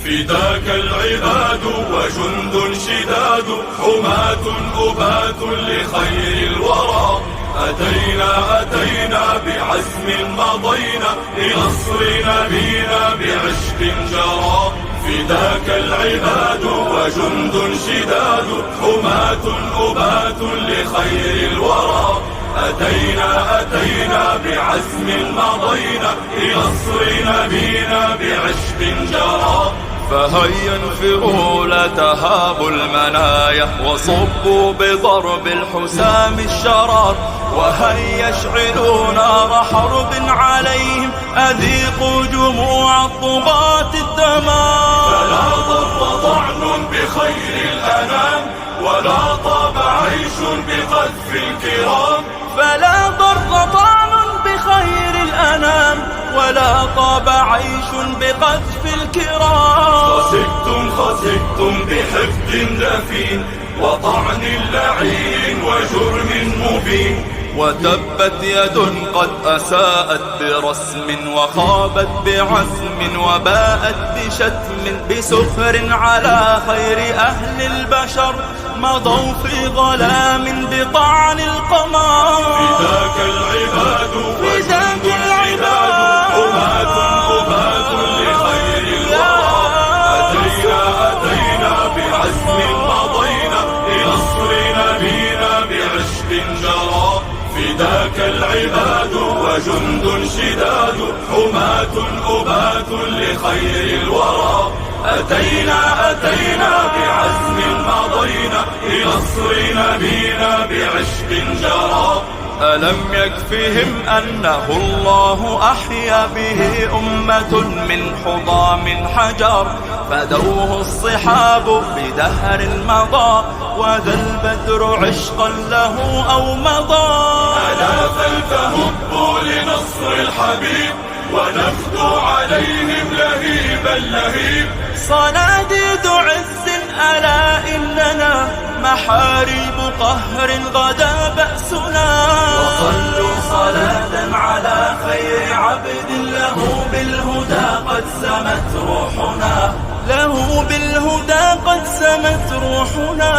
فداك العباد وجند شداد، حماة أبات لخير الورى. أتينا بعزم مضينا لنصر نبينا بعشق جرى. فداك العباد وجند شداد، حماة أبات لخير الورى. أتينا بعزم مضينا لنصر نبينا بعشق جرى. فهيا انفروا لا تهابوا المنايا، وصبوا بضرب الحسام الشرار. وهيا اشعلوا نار حرب عليهم، أذيقوا جموع الطغاة الدمار. فلا ضر طعن بخير الأنام، ولا طاب عيش بقذف الكرام. فلا ضر طعن بخير الأنام، ولا طاب عيش بقذف الكرام. خسئتم بحقد دفين، وطعن لعين وجرم مبين. وتبت يد قد أساءت برسم، وخابت بعزم، وباءت بشتم. بسخر على خير أهل البشر، مضوا في ظلام بطعن القمر. فداك العباد وجند شداد، حماة أبات لخير الورى. أتينا بعزم مضينا لنصر نبينا بعشق جرى. فداك العباد وجند شداد، حماة أبات لخير الورى. أتينا بعزم مضينا لنصر نبينا بعشق جرى. ألم يكفهم أنه الله أحيا به أمة من حضام حجر، فدوه الصحاب بدهر مضى، وذا البدر عشقا له أو مضى. ألا فلتهبوا لنصر الحبيب، ونفدوا عليهم لهيبا لهيب. صناديد عز ألا إننا، محاريب قهر غدا بأسنا. وصلوا صلاة على خير عبد، له بالهدى قد سمت روحنا. له بالهدى قد سمت روحنا.